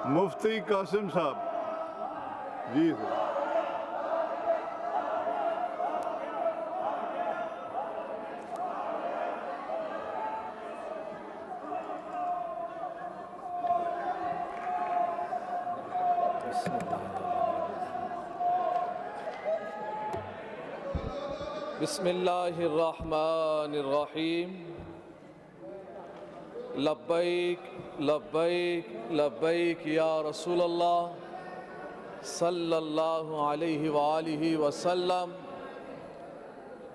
मुफ्ती कासिम साहब जी सर। बिस्मिल्लाहिर्रहमानिर्रहीम। लब्बैक लब्बैक लब्बैक या रसूल अल्लाह सल्लल्लाहु अलैहि वालिहि वसल्लम।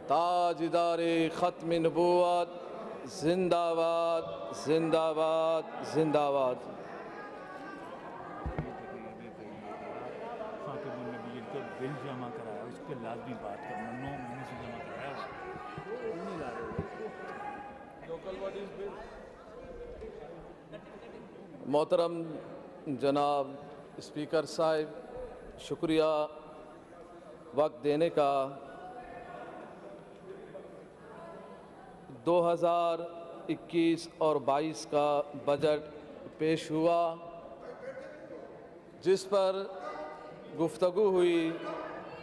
ताजदारे ख़त्म नबूवत जिंदाबाद जिंदाबाद जिंदाबाद। बिल जमा कराया, उस पर लाजमी बात करना, 9 महीने से जमा कराया नहीं ला रहे। मोहतरम जनाब स्पीकर साहब, शुक्रिया वक्त देने का। 2021 और 22 का बजट पेश हुआ, जिस पर गुफ्तगू हुई,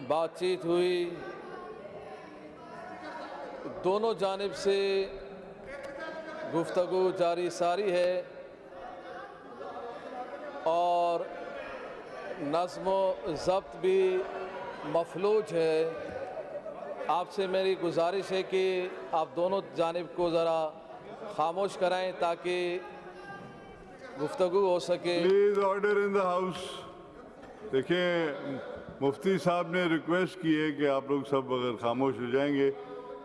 बातचीत हुई। दोनों जानिब से गुफ्तगू जारी सारी है और नज़्म ज़ब्त भी मफलूज है। आपसे मेरी गुजारिश है कि आप दोनों जानिब को ज़रा खामोश कराएं ताकि गुफ्तगू हो सके। Please order in the house. देखिए, मुफ्ती साहब ने रिक्वेस्ट की है कि आप लोग सब अगर खामोश हो जाएंगे,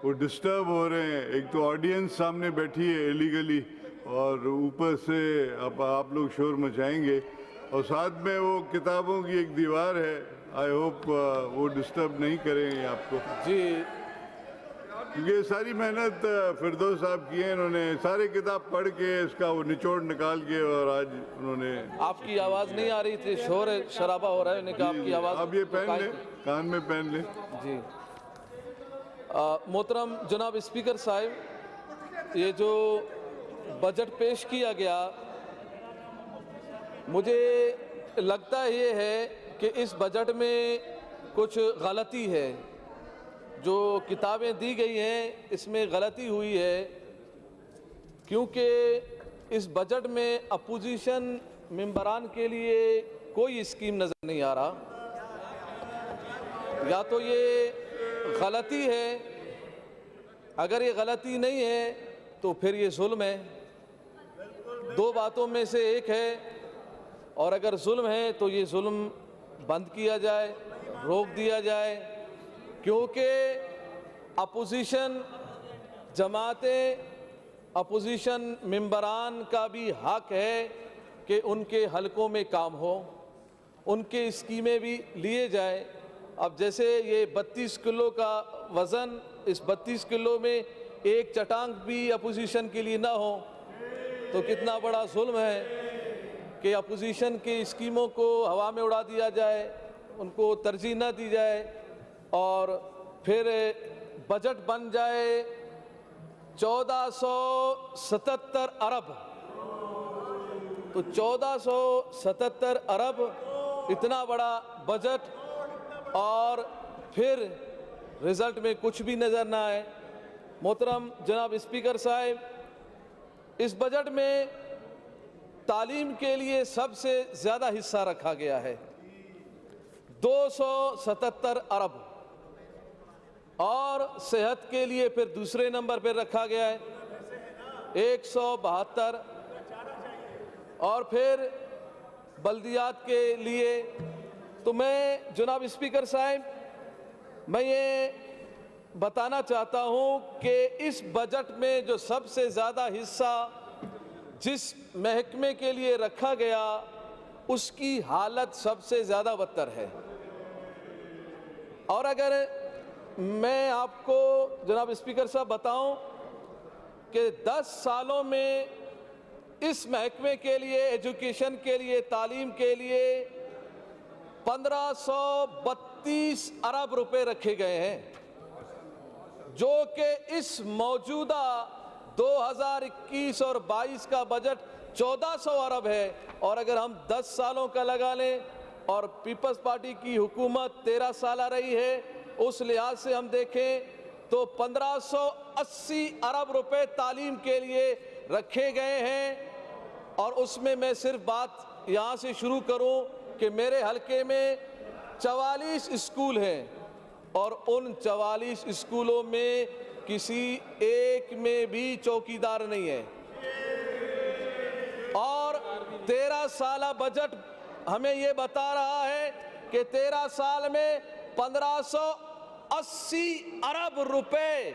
वो डिस्टर्ब हो रहे हैं। एक तो ऑडियंस सामने बैठी है इलीगली और ऊपर से आप लोग शोर मचाएंगे, और साथ में वो किताबों की एक दीवार है। आई होप वो डिस्टर्ब नहीं करेंगे आपको जी, क्योंकि ये सारी मेहनत फिरदौस साहब की है। इन्होंने सारे किताब पढ़ के इसका वो निचोड़ निकाल के, और आज उन्होंने। आपकी आवाज़ नहीं आ रही थी, शोर शराबा हो रहा है। उन्होंने कहा आपकी आवाज़ आप ये पहन लें, कान में पहन लें। जी। मोहतरम जनाब स्पीकर साहब, ये जो बजट पेश किया गया, मुझे लगता ये है कि इस बजट में कुछ गलती है। जो किताबें दी गई हैं इसमें गलती हुई है, क्योंकि इस बजट में अपोजिशन मेंबरान के लिए कोई स्कीम नज़र नहीं आ रहा। या तो ये गलती है, अगर ये गलती नहीं है तो फिर ये जुल्म है। दो बातों में से एक है, और अगर जुल्म है तो ये जुल्म बंद किया जाए, रोक दिया जाए, क्योंकि अपोजिशन जमातें, अपोजिशन मेंबरान का भी हक है कि उनके हलकों में काम हो, उनके स्कीमें भी लिए जाए। अब जैसे ये 32 किलो का वज़न, इस 32 किलो में एक चटांग भी अपोजिशन के लिए ना हो तो कितना बड़ा जुल्म है कि अपोजिशन की स्कीमों को हवा में उड़ा दिया जाए, उनको तरजीह ना दी जाए, और फिर बजट बन जाए 1477 अरब। तो 1477 अरब इतना बड़ा बजट, और फिर रिज़ल्ट में कुछ भी नज़र ना आए। मोहतरम जनाब स्पीकर साहब, इस बजट में तालीम के लिए सबसे ज़्यादा हिस्सा रखा गया है, 277 अरब, और सेहत के लिए फिर दूसरे नंबर पर रखा गया है 172, और फिर बल्दियात के लिए। तो मैं जनाब स्पीकर साहब, मैं ये बताना चाहता हूँ कि इस बजट में जो सबसे ज़्यादा हिस्सा जिस महकमे के लिए रखा गया, उसकी हालत सबसे ज़्यादा बदतर है। और अगर मैं आपको जनाब स्पीकर साहब बताऊं कि 10 सालों में इस महकमे के लिए, एजुकेशन के लिए, तालीम के लिए 1532 अरब रुपए रखे गए हैं, जो कि इस मौजूदा 2021 और 22 का बजट 1400 अरब है। और अगर हम 10 सालों का लगा लें और पीपल्स पार्टी की हुकूमत 13 साल रही है, उस लिहाज से हम देखें तो 1580 अरब रुपए तालीम के लिए रखे गए हैं। और उसमें मैं सिर्फ बात यहाँ से शुरू करूँ कि मेरे हलके में 44 स्कूल हैं और उन 44 स्कूलों में किसी एक में भी चौकीदार नहीं है। और 13 साल बजट हमें ये बता रहा है कि 13 साल में 1580 अरब रुपए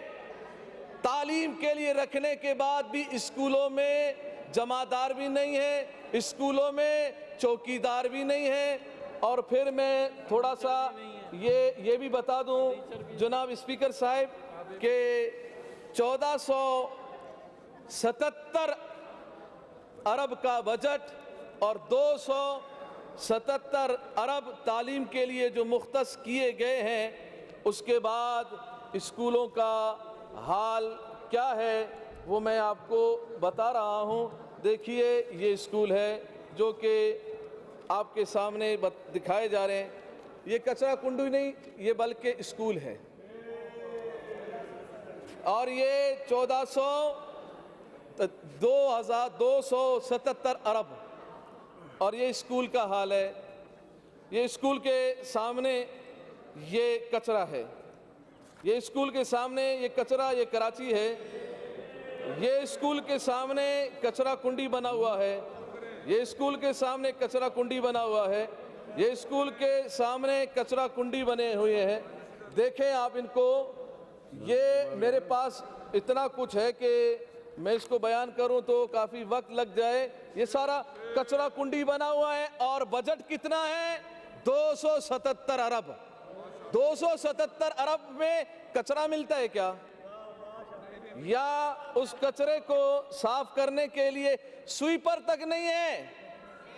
तालीम के लिए रखने के बाद भी स्कूलों में जमादार भी नहीं है, स्कूलों में चौकीदार भी नहीं है। और फिर मैं थोड़ा सा ये भी बता दूं जनाब स्पीकर साहब कि 1477 अरब का बजट और 277 अरब तालीम के लिए जो मुख्तस किए गए हैं, उसके बाद स्कूलों का हाल क्या है वो मैं आपको बता रहा हूँ। देखिए ये स्कूल है जो कि आपके सामने दिखाए जा रहे हैं। ये कचरा कुंडी नहीं, ये बल्कि स्कूल है। और ये 2277 अरब और ये स्कूल का हाल है। ये स्कूल के सामने ये कचरा है, ये स्कूल के सामने ये कचरा, ये कराची है। ये स्कूल के सामने कचरा कुंडी बना हुआ है, ये स्कूल के सामने कचरा कुंडी बना हुआ है, ये स्कूल के सामने कचरा कुंडी बने हुए हैं। देखें आप इनको, ये मेरे पास इतना कुछ है कि मैं इसको बयान करूं तो काफ़ी वक्त लग जाए। ये सारा कचरा कुंडी बना हुआ है और बजट कितना है? 277 अरब। 277 अरब में कचरा मिलता है क्या? या उस कचरे को साफ करने के लिए स्वीपर तक नहीं है,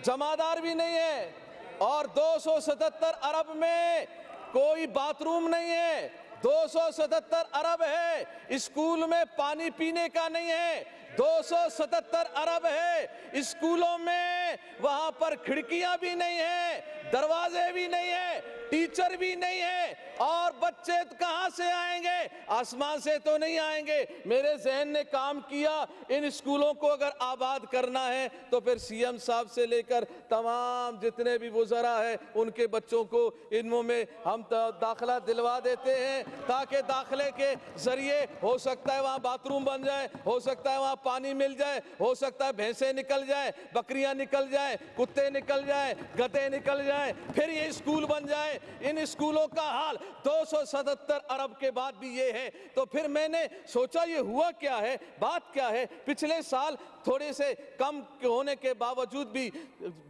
जमादार भी नहीं है। और 277 अरब में कोई बाथरूम नहीं है। 277 अरब है, स्कूल में पानी पीने का नहीं है। 277 अरब है, स्कूलों में वहां पर खिड़कियां भी नहीं है, दरवाजे भी नहीं है, टीचर भी नहीं है। और बच्चे कहां से आएंगे? आसमान से तो नहीं आएंगे। मेरे जहन ने काम किया, इन स्कूलों को अगर आबाद करना है तो फिर सीएम साहब से लेकर तमाम जितने भी वुज़रा है उनके बच्चों को इनमें में हम दाखिला दिलवा देते हैं, ताकि दाखिले के जरिए हो सकता है वहाँ बाथरूम बन जाए, हो सकता है वहाँ पानी मिल जाए, हो सकता है भैंसें निकल जाए, बकरियां निकल जाए, कुत्ते निकल जाए, गधे निकल जाए, फिर ये स्कूल बन जाए। इन स्कूलों का हाल 277 अरब के बाद भी ये है। तो फिर मैंने सोचा ये हुआ क्या है, बात क्या है? पिछले साल थोड़े से कम होने के बावजूद भी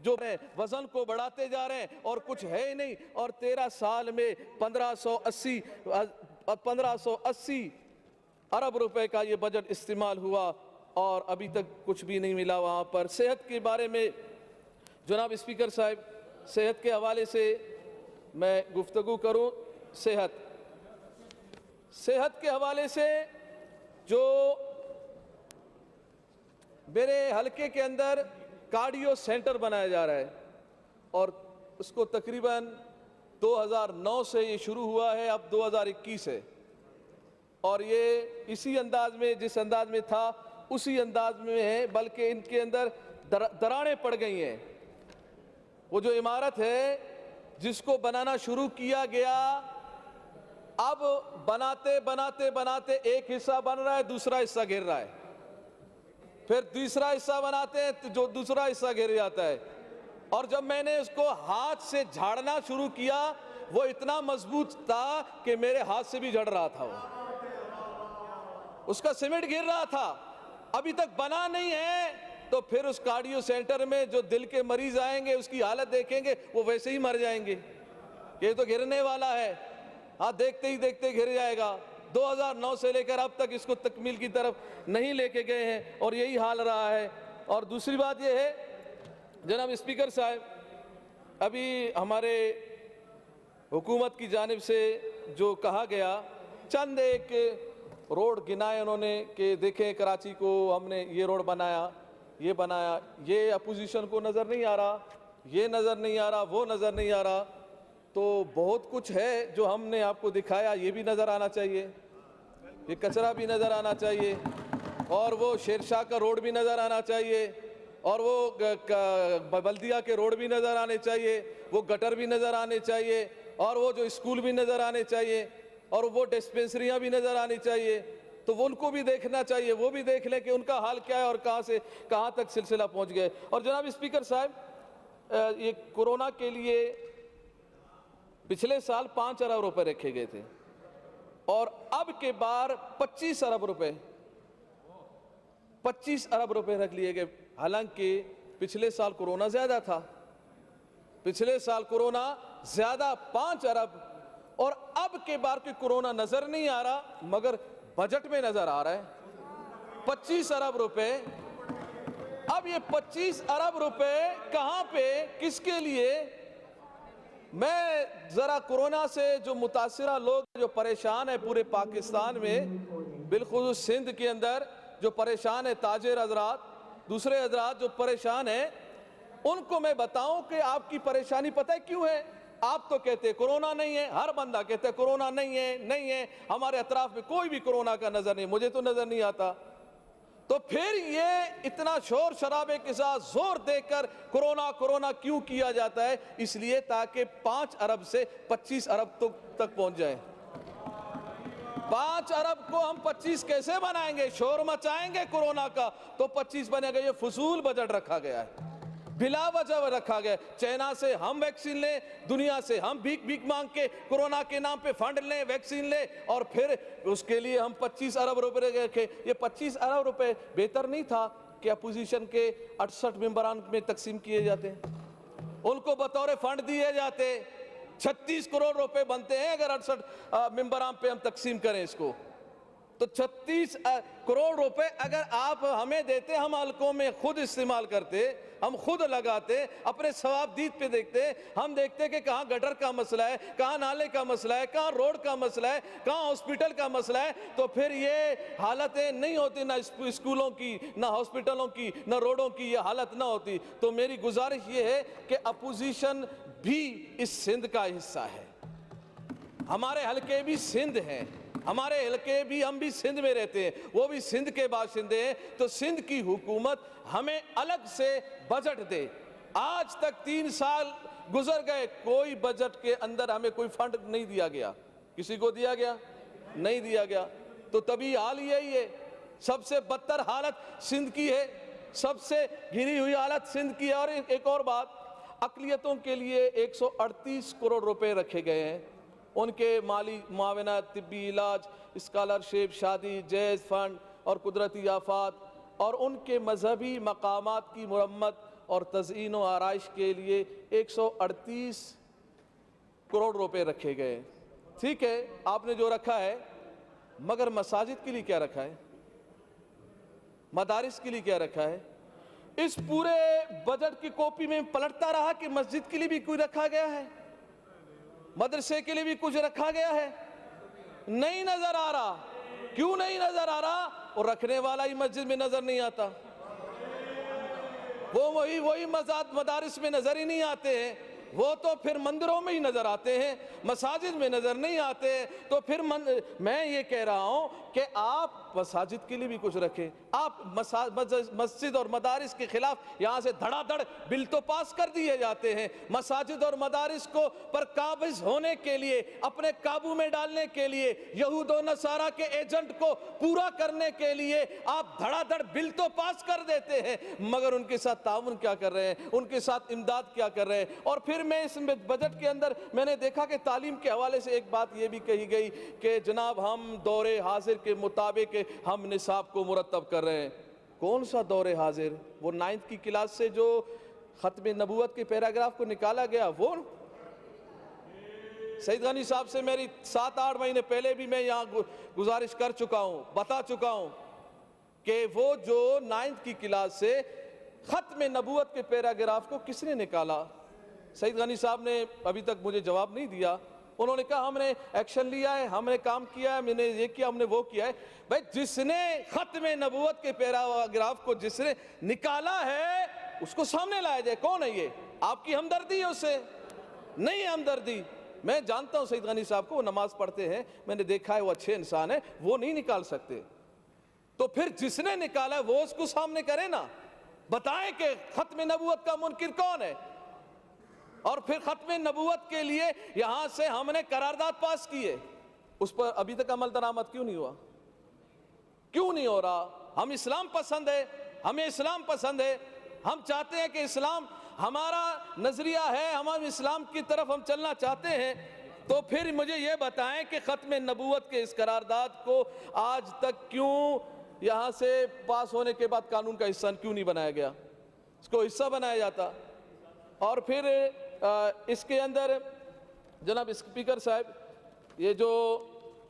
जो वजन को बढ़ाते जा रहे हैं और कुछ है ही नहीं। और 13 साल में 1580 अरब रुपए का ये बजट इस्तेमाल हुआ और अभी तक कुछ भी नहीं मिला वहाँ पर। सेहत के बारे में जनाब स्पीकर साहब, सेहत के हवाले से मैं गुफ्तगू करूँ। सेहत के हवाले से जो मेरे हलके के अंदर कार्डियो सेंटर बनाया जा रहा है और उसको तकरीबन 2009 से ये शुरू हुआ है, अब 2021 है। और ये इसी अंदाज में, जिस अंदाज में था उसी अंदाज में है, बल्कि इनके अंदर दरारें पड़ गई हैं। वो जो इमारत है जिसको बनाना शुरू किया गया, अब बनाते बनाते बनाते एक हिस्सा बन रहा है, दूसरा हिस्सा गिर रहा है, फिर तीसरा हिस्सा बनाते हैं तो जो दूसरा हिस्सा गिर जाता है। और जब मैंने उसको हाथ से झाड़ना शुरू किया, वो इतना मजबूत था कि मेरे हाथ से भी झड़ रहा था, उसका सीमेंट गिर रहा था, अभी तक बना नहीं है। तो फिर उस कार्डियो सेंटर में जो दिल के मरीज आएंगे उसकी हालत देखेंगे, वो वैसे ही मर जाएंगे। ये तो गिरने वाला है, हाँ देखते ही देखते गिर जाएगा। 2009 से लेकर अब तक इसको तकमील की तरफ नहीं लेके गए हैं और यही हाल रहा है। और दूसरी बात ये है जनाब स्पीकर साहब, अभी हमारे हुकूमत की जानिब से जो कहा गया, चंद एक रोड गिनाए उन्होंने कि देखें कराची को हमने ये रोड बनाया, ये बनाया, ये अपोजिशन को नज़र नहीं आ रहा, ये नज़र नहीं आ रहा, वो नज़र नहीं आ रहा। तो बहुत कुछ है जो हमने आपको दिखाया, ये भी नज़र आना चाहिए, ये कचरा भी नज़र आना चाहिए, और वो शेरशाह का रोड भी नज़र आना चाहिए, और वो बल्दिया के रोड भी नज़र आने चाहिए, वो गटर भी नज़र आने चाहिए, और वो जो स्कूल भी नज़र आने चाहिए, और वो डिस्पेंसरियाँ भी नज़र आनी चाहिए। तो वो उनको भी देखना चाहिए, वो भी देख लें कि उनका हाल क्या है और कहाँ से कहाँ तक सिलसिला पहुँच गए। और जनाब स्पीकर साहब, ये कोरोना के लिए पिछले साल 5 अरब रुपए रखे गए थे, और अब के बार 25 अरब रुपए 25 अरब रुपए रख लिए गए। हालांकि पिछले साल कोरोना ज्यादा था, पिछले साल कोरोना ज्यादा 5 अरब, और अब के बार के कोरोना नजर नहीं आ रहा, मगर बजट में नजर आ रहा है 25 अरब रुपए। अब ये 25 अरब रुपए कहां पे, किसके लिए? मैं जरा कोरोना से जो मुतासिरा लोग जो परेशान है पूरे पाकिस्तान में, बिलखुसूस सिंध के अंदर जो परेशान है, ताजिर हजरात, दूसरे हजरात जो परेशान है, उनको मैं बताऊं कि आपकी परेशानी पता है क्यों है? आप तो कहते कोरोना नहीं है, हर बंदा कहते कोरोना नहीं है, नहीं है, हमारे अतराफ में कोई भी कोरोना का नजर नहीं, मुझे तो नजर नहीं आता। तो फिर ये इतना शोर शराबे के साथ जोर देकर कोरोना कोरोना क्यों किया जाता है? इसलिए ताकि 5 अरब से 25 अरब तक पहुंच जाए। 5 अरब को हम 25 कैसे बनाएंगे? शोर मचाएंगे कोरोना का तो 25 बनेगा। ये फजूल बजट रखा गया है, बिला वजह रखा गया। चाइना से हम वैक्सीन लें, दुनिया से हम भीख भीख मांग के कोरोना के नाम पे फंड लें, वैक्सीन लें, और फिर उसके लिए हम 25 अरब रुपए रखे। ये 25 अरब रुपए बेहतर नहीं था कि अपोजिशन के 68 मेंबरान में तकसीम किए जाते, उनको बतौर फंड दिए जाते? 36 करोड़ रुपए बनते हैं अगर 68 मेंबरान पे हम तकसीम करें इसको, तो 36 करोड़ रुपए अगर आप हमें देते, हम हलकों में खुद इस्तेमाल करते, हम खुद लगाते, अपने सवाबदीद पे देखते, हम देखते कि कहाँ गटर का मसला है, कहाँ नाले का मसला है, कहाँ रोड का मसला है, कहाँ हॉस्पिटल का मसला है, तो फिर ये हालतें नहीं होती, ना स्कूलों की, ना हॉस्पिटलों की, ना रोडों की ये हालत ना होती। तो मेरी गुजारिश ये है कि अपोजिशन भी इस सिंध का हिस्सा है, हमारे हलके भी सिंध हैं, हमारे हलके भी, हम भी सिंध में रहते हैं, वो भी सिंध के बाशिंदे हैं। तो सिंध की हुकूमत हमें अलग से बजट दे। आज तक 3 साल गुजर गए, कोई बजट के अंदर हमें कोई फंड नहीं दिया गया। किसी को दिया गया? नहीं दिया गया। तो तभी हाल यही है, सबसे बदतर हालत सिंध की है, सबसे घिरी हुई हालत सिंध की है। और एक और बात, अक़लियतों के लिए 138 करोड़ रुपए रखे गए हैं, उनके माली मुआवना, तिब्बी इलाज, स्कॉलरशिप, शादी, जहेज फंड और कुदरती आफात, और उनके मजहबी मकामात की मुरम्मत और तज़यीन व आराइश के लिए 138 करोड़ रुपए रखे गए। ठीक है, आपने जो रखा है, मगर मसाजिद के लिए क्या रखा है? मदारिस के लिए क्या रखा है? इस पूरे बजट की कॉपी में पलटता रहा कि मस्जिद के लिए भी कुछ रखा गया है, मदरसे के लिए भी कुछ रखा गया है। नहीं नजर आ रहा। क्यों नहीं नजर आ रहा? और रखने वाला ही मस्जिद में नजर नहीं आता, वो वही मदारिस में नजर ही नहीं आते हैं, वो तो फिर मंदिरों में ही नजर आते हैं, मसाजिद में नजर नहीं आते। तो फिर मैं ये कह रहा हूं कि आप मसाजिद के लिए भी कुछ रखें। आप मस्जिद और मदारिस के खिलाफ यहाँ से धड़ाधड़ बिल तो पास कर दिए जाते हैं। मसाजिद और मदारिस को पर काबिज होने के लिए, अपने काबू में डालने के लिए, यहूद और नसारा के एजेंट को पूरा करने के लिए आप धड़ाधड़ बिल तो पास कर देते हैं, मगर उनके साथ ताउन क्या कर रहे हैं, उनके साथ इमदाद क्या कर रहे हैं? और फिर मैं इस बजट के अंदर मैंने देखा कि तालीम के हवाले से एक बात ये भी कही गई कि जनाब हम दौरे हाजिर के मुताबिक हम निसाब को मुरतब कर रहे हैं। कौन सा दौरे हाजिर? वो 9th की क्लास से जो खत्म नबूवत के पैराग्राफ को निकाला गया, वो सईद गनी साहब से मेरी 7-8 महीने पहले भी मैं यहाँ गुजारिश कर चुका हूँ, बता चुका हूँ कि वो जो 9th की क्लास से खत्म नबूवत के पैराग्राफ को किसने निकाला? सईद गनी साहब ने अभी तक मुझे जवाब नहीं दिया, उन्होंने कहा हमने एक्शन लिया है, हमने काम किया है, मैंने ये किया, हमने वो किया है। भाई जिसने खत्म नबूवत के पैराग्राफ को जिसने निकाला है उसको सामने लाया जाए। कौन है ये? आपकी हमदर्दी है उससे? नहीं है हमदर्दी। मैं जानता हूं सईद गनी साहब को, वो नमाज पढ़ते हैं, मैंने देखा है, वो अच्छे इंसान है, वो नहीं निकाल सकते। तो फिर जिसने निकाला है वो उसको सामने करे ना, बताएं कि खत्म नबूवत का मुनकिर कौन है। और फिर खत्म नबूवत के लिए यहां से हमने करारदाद पास की है, उस पर अभी तक अमल दरामद क्यों नहीं हुआ? क्यों नहीं हो रहा? हम इस्लाम पसंद है, हमें इस्लाम पसंद है, हम चाहते हैं कि इस्लाम हमारा नजरिया है, हम इस्लाम की तरफ हम चलना चाहते हैं। तो फिर मुझे ये बताएं कि खत्म नबूवत के इस करारदाद को आज तक क्यों यहाँ से पास होने के बाद कानून का हिस्सा क्यों नहीं बनाया गया? इसको हिस्सा बनाया जाता। और फिर इसके अंदर जनाब स्पीकर साहब, ये जो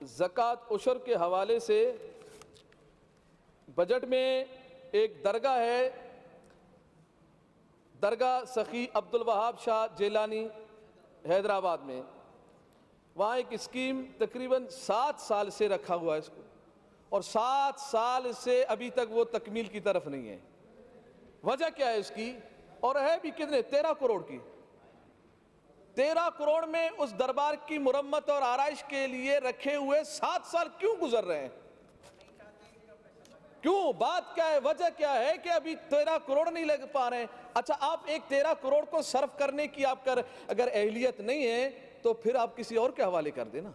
ज़कात उशर के हवाले से बजट में एक दरगाह है, दरगाह सखी अब्दुल वहाब शाह जेलानी हैदराबाद में, वहाँ एक स्कीम तकरीबन 7 साल से रखा हुआ है इसको, और 7 साल से अभी तक वो तकमील की तरफ नहीं है। वजह क्या है इसकी? और है भी कितने? 13 करोड़ की। 13 करोड़ में उस दरबार की मुरम्मत और आराइश के लिए रखे हुए 7 साल क्यों गुजर रहे हैं? क्यों? बात क्या है? वजह क्या है कि अभी 13 करोड़ नहीं लग पा रहे हैं? अच्छा, आप एक 13 करोड़ को सर्व करने की आप अगर अहलियत नहीं है तो फिर आप किसी और के हवाले कर देना।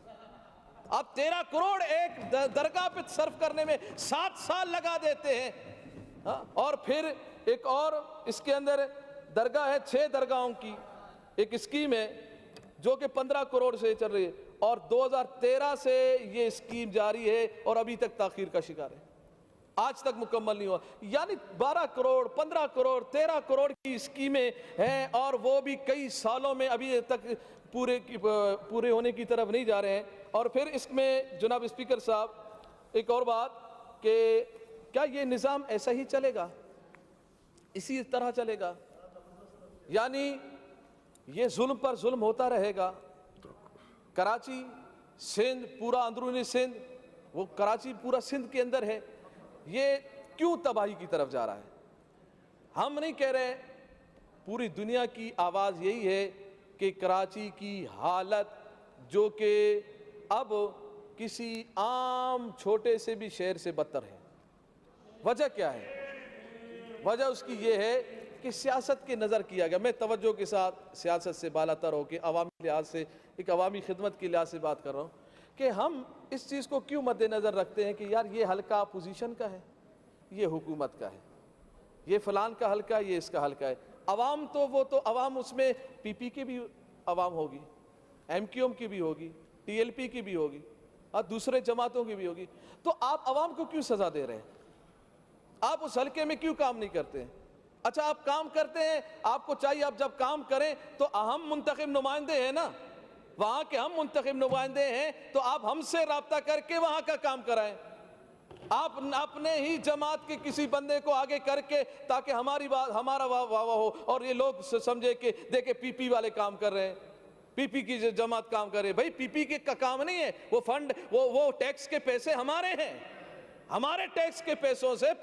आप 13 करोड़ एक दरगाह पे सर्व करने में 7 साल लगा देते हैं। हाँ? और फिर एक और इसके अंदर दरगाह है, 6 दरगाहों की एक स्कीम है जो कि 15 करोड़ से चल रही है, और 2013 से ये स्कीम जारी है और अभी तक ताखीर का शिकार है, आज तक मुकम्मल नहीं हुआ। यानी 12 करोड़, 15 करोड़, 13 करोड़ की स्कीमें हैं और वो भी कई सालों में अभी तक पूरे होने की तरफ नहीं जा रहे हैं। और फिर इसमें जनाब स्पीकर साहब एक और बात कि क्या ये निज़ाम ऐसा ही चलेगा, इसी तरह चलेगा? यानी ये जुल्म पर जुल्म होता रहेगा? कराची, सिंध, पूरा अंदरूनी सिंध, वो कराची पूरा सिंध के अंदर है, ये क्यों तबाही की तरफ जा रहा है? हम नहीं कह रहे, पूरी दुनिया की आवाज़ यही है कि कराची की हालत जो कि अब किसी आम छोटे से भी शहर से बदतर है। वजह क्या है? वजह उसकी ये है कि सियासत के नज़र किया गया। मैं तवज्जो के साथ सियासत से बालातर होकर अवामी लिहाज से, एक अवामी खिदमत के लिहाज से बात कर रहा हूँ कि हम इस चीज़ को क्यों मद्देनज़र रखते हैं कि यार ये हल्का अपोजिशन का है, ये हुकूमत का है, ये फ़लान का हल्का, ये इसका हल्का है। अवाम तो वो तो अवाम, उसमें पीपी की भी अवाम होगी, एमक्यूएम की भी होगी, टीएलपी की भी होगी और दूसरे जमातों की भी होगी। तो आप अवाम को क्यों सज़ा दे रहे हैं? आप उस हल्के में क्यों काम नहीं करते हैं? अच्छा, आप काम करते हैं, आपको चाहिए आप जब काम करें तो हम मुंतखब नुमाइंदे हैं ना, वहाँ के हम मुंतखब नुमाइंदे हैं, तो आप हमसे रब्ता करके वहाँ का काम कराएं। आप अपने ही जमात के किसी बंदे को आगे करके ताकि हमारी बात, हमारा वाह हो और ये लोग समझे कि देखे पीपी वाले काम कर रहे हैं, पीपी की जमात काम कर रही है। भाई पीपी के का काम नहीं है, वो फंड, वो टैक्स के पैसे हमारे हैं, हमारे टैक्स के पैसों से,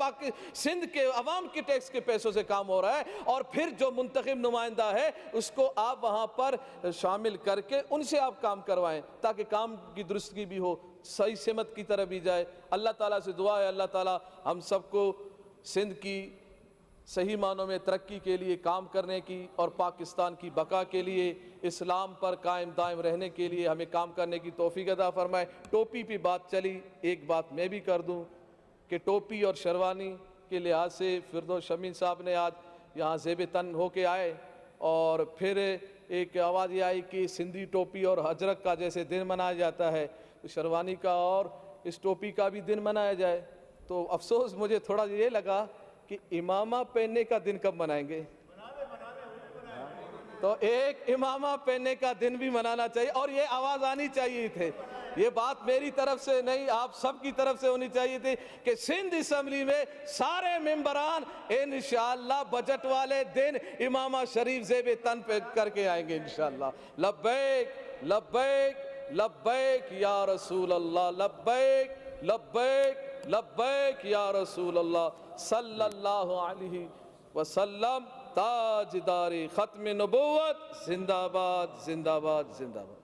सिंध के अवाम के टैक्स के पैसों से काम हो रहा है। और फिर जो मुंतखब नुमाइंदा है उसको आप वहाँ पर शामिल करके उनसे आप काम करवाएं ताकि काम की दुरुस्तगी भी हो, सही सिमत की तरफ भी जाए। अल्लाह ताला से दुआ है, अल्लाह ताला हम सबको सिंध की सही मानों में तरक्की के लिए काम करने की और पाकिस्तान की बका के लिए, इस्लाम पर कायम दायम रहने के लिए हमें काम करने की तौफीक अता फरमाए। टोपी पे बात चली, एक बात मैं भी कर दूं कि टोपी और शेरवानी के लिहाज से फिरदौस शमीन साहब ने आज यहाँ ज़ेब तन होके आए और फिर एक आवाज़ ये आई कि सिंधी टोपी और हजरत का जैसे दिन मनाया जाता है तो शेरवानी का और इस टोपी का भी दिन मनाया जाए। तो अफसोस मुझे थोड़ा ये लगा कि इमामा पहनने का दिन कब मनाएंगे? तो एक इमामा पहनने का दिन भी मनाना चाहिए और ये आवाज़ आनी चाहिए थे ये बात मेरी तरफ से नहीं, आप सबकी तरफ से होनी चाहिए थी कि सिंध असम्बली में सारे मेंबरान इंशाअल्लाह बजट वाले दिन इमामा शरीफ से भी तन पे करके आएंगे इंशाअल्लाह। लब्बैक लब्बैक लब्बैक या रसूल अल्लाह, लब्बैक लब्बैक लब्बैक या रसूल अल्लाह सल्लल्लाहु अलैहि वसल्लम। ताजदारी खत्म नबूवत जिंदाबाद जिंदाबाद जिंदाबाद।